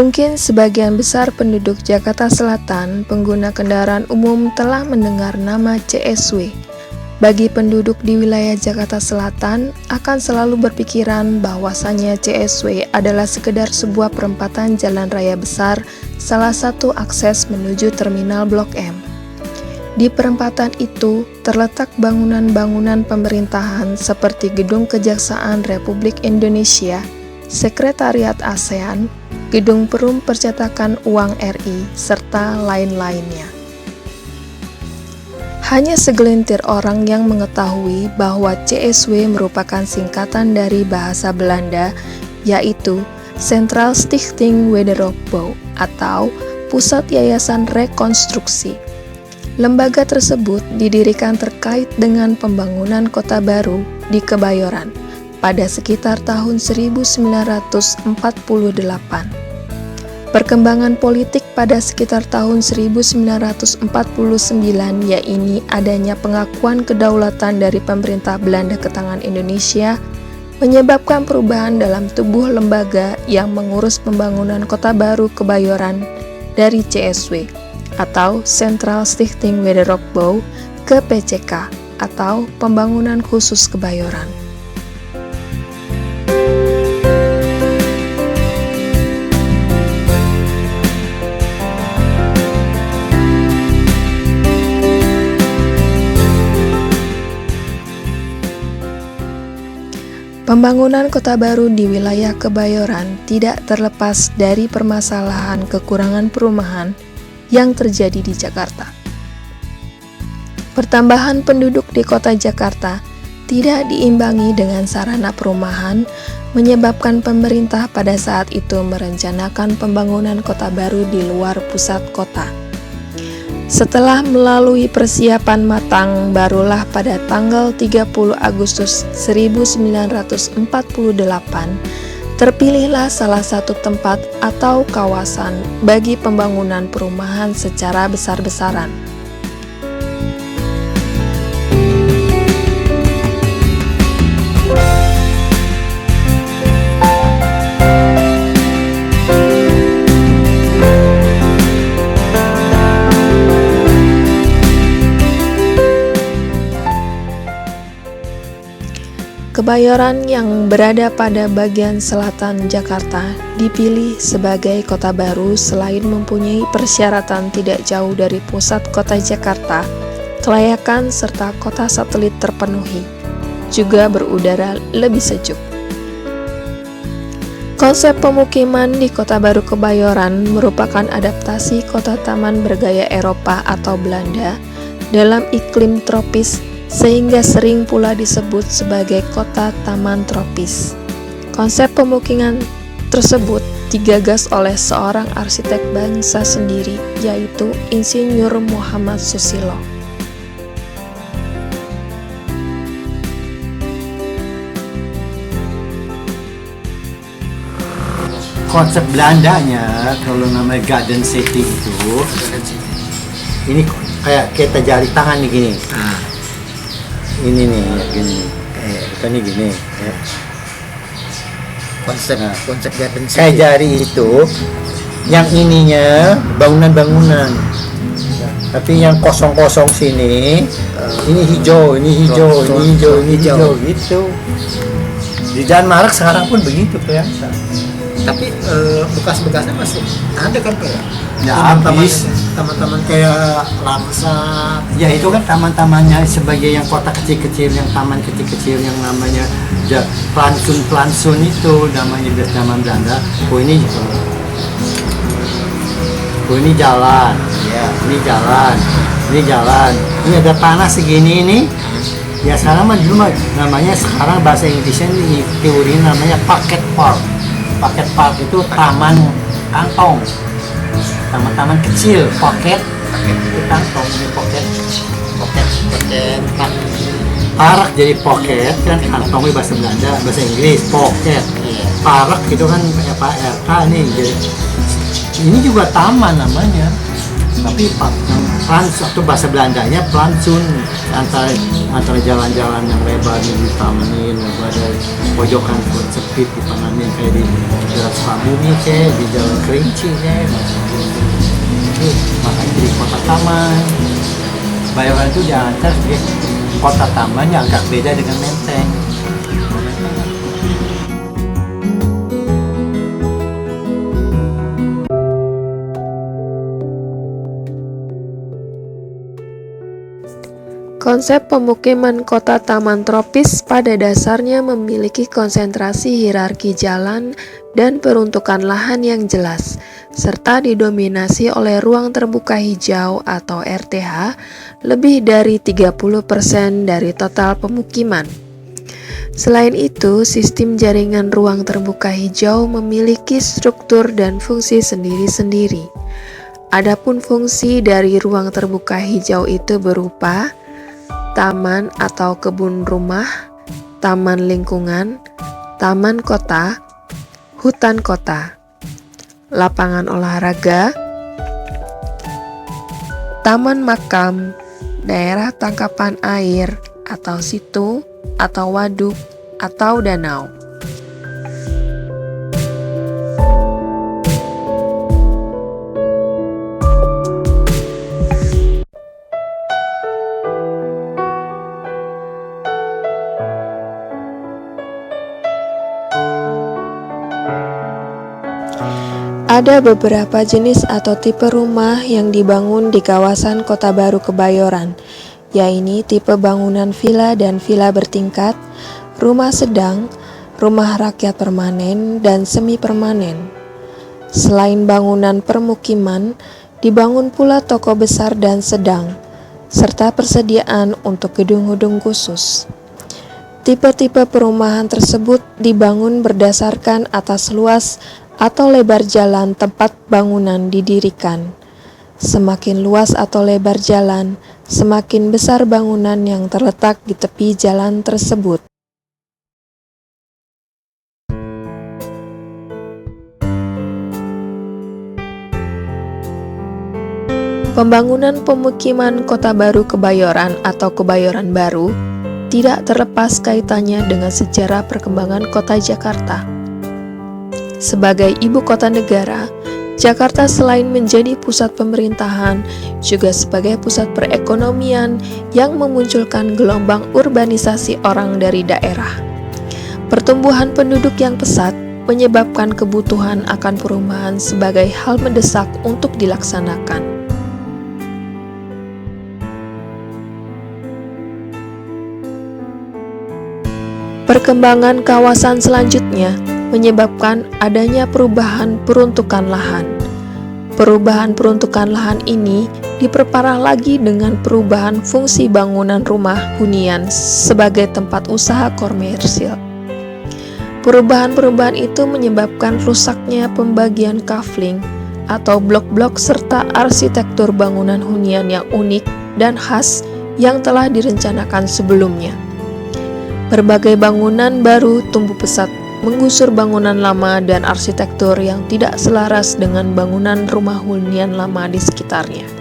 Mungkin sebagian besar penduduk Jakarta Selatan, pengguna kendaraan umum telah mendengar nama CSW. Bagi penduduk di wilayah Jakarta Selatan, akan selalu berpikiran bahwasannya CSW adalah sekedar sebuah perempatan jalan raya besar, salah satu akses menuju Terminal Blok M. Di perempatan itu terletak bangunan-bangunan pemerintahan seperti Gedung Kejaksaan Republik Indonesia, Sekretariat ASEAN, Gedung Perum Percetakan Uang RI, serta lain-lainnya. Hanya segelintir orang yang mengetahui bahwa CSW merupakan singkatan dari bahasa Belanda, yaitu Centraal Stichting Wederopbouw atau Pusat Yayasan Rekonstruksi. Lembaga tersebut didirikan terkait dengan pembangunan kota baru di Kebayoran pada sekitar tahun 1948. Perkembangan politik pada sekitar tahun 1949 yaitu adanya pengakuan kedaulatan dari pemerintah Belanda ke tangan Indonesia menyebabkan perubahan dalam tubuh lembaga yang mengurus pembangunan kota baru Kebayoran dari CSW atau Centraal Stichting Wederopbouw ke PCK atau Pembangunan Khusus Kebayoran. Pembangunan kota baru di wilayah Kebayoran tidak terlepas dari permasalahan kekurangan perumahan yang terjadi di Jakarta. Pertambahan penduduk di kota Jakarta tidak diimbangi dengan sarana perumahan, menyebabkan pemerintah pada saat itu merencanakan pembangunan kota baru di luar pusat kota. Setelah melalui persiapan matang, barulah pada tanggal 30 Agustus 1948, terpilihlah salah satu tempat atau kawasan bagi pembangunan perumahan secara besar-besaran. Kebayoran yang berada pada bagian selatan Jakarta dipilih sebagai kota baru selain mempunyai persyaratan tidak jauh dari pusat kota Jakarta, kelayakan serta kota satelit terpenuhi, juga berudara lebih sejuk. Konsep pemukiman di kota baru Kebayoran merupakan adaptasi kota taman bergaya Eropa atau Belanda dalam iklim tropis, sehingga sering pula disebut sebagai kota taman tropis. Konsep pemukiman tersebut digagas oleh seorang arsitek bangsa sendiri, yaitu Insinyur Muhammad Susilo. Konsep Belandanya, kalau namanya Garden City itu, ini kayak kita jari tangan nih gini. Ini nih, gini, kan ini gini. Konsep Garden City. Kayak jari itu, yang ininya bangunan-bangunan. Tapi yang kosong-kosong sini, ini hijau, ini hijau, ini hijau, ini hijau, gitu. Di Jalan Marak sekarang pun begitu kelihatan. Tapi bekas-bekasnya masih ada kan Pak ya? Ya habis. Taman-taman kayak Laksa. Ya itu kan taman-tamannya sebagai yang kota kecil-kecil, yang taman kecil-kecil yang namanya plansun itu namanya biasa zaman Belanda. Ini jalan, ya ini jalan, ini jalan. Ini ada tanah segini ini. Ya sekarang mah dulu namanya sekarang bahasa Inggrisnya ini teori namanya pocket park. Pocket park itu taman kantong. Taman-taman kecil, pocket itu kantong, ini pocket park jadi pocket kan kantongnya bahasa Belanda, bahasa Inggris pocket, park itu kan PRK nih, jadi ini juga taman namanya, tapi plans atau bahasa Belandanya plansun. antara jalan-jalan yang lebar nih ditamanin, lalu ada pojokan buat sepit ditamanin kayak di Jalan Sukabumi kayak di Jalan Kerinci kayak itu makanya jadi kota taman. Bayoran itu diangkat sebagai kota taman yang agak beda dengan Menteng. Konsep pemukiman kota taman tropis pada dasarnya memiliki konsentrasi hierarki jalan dan peruntukan lahan yang jelas, serta didominasi oleh ruang terbuka hijau atau RTH lebih dari 30% dari total pemukiman. Selain itu, sistem jaringan ruang terbuka hijau memiliki struktur dan fungsi sendiri-sendiri. Adapun fungsi dari ruang terbuka hijau itu berupa taman atau kebun rumah, taman lingkungan, taman kota, hutan kota, lapangan olahraga, taman makam, daerah tangkapan air atau situ atau waduk atau danau. Ada beberapa jenis atau tipe rumah yang dibangun di kawasan Kota Baru Kebayoran, yaitu tipe bangunan villa dan villa bertingkat, rumah sedang, rumah rakyat permanen, dan semi permanen. Selain bangunan permukiman, dibangun pula toko besar dan sedang, serta persediaan untuk gedung-gedung khusus. Tipe-tipe perumahan tersebut dibangun berdasarkan atas luas atau lebar jalan tempat bangunan didirikan. Semakin luas atau lebar jalan, semakin besar bangunan yang terletak di tepi jalan tersebut. Pembangunan pemukiman Kota Baru Kebayoran atau Kebayoran Baru tidak terlepas kaitannya dengan sejarah perkembangan kota Jakarta. Sebagai ibu kota negara, Jakarta selain menjadi pusat pemerintahan, juga sebagai pusat perekonomian yang memunculkan gelombang urbanisasi orang dari daerah. Pertumbuhan penduduk yang pesat menyebabkan kebutuhan akan perumahan sebagai hal mendesak untuk dilaksanakan. Perkembangan kawasan selanjutnya menyebabkan adanya perubahan peruntukan lahan. Perubahan peruntukan lahan ini diperparah lagi dengan perubahan fungsi bangunan rumah hunian sebagai tempat usaha komersil. Perubahan-perubahan itu menyebabkan rusaknya pembagian kafling atau blok-blok serta arsitektur bangunan hunian yang unik dan khas yang telah direncanakan sebelumnya. Berbagai bangunan baru tumbuh pesat menggusur bangunan lama dan arsitektur yang tidak selaras dengan bangunan rumah hunian lama di sekitarnya.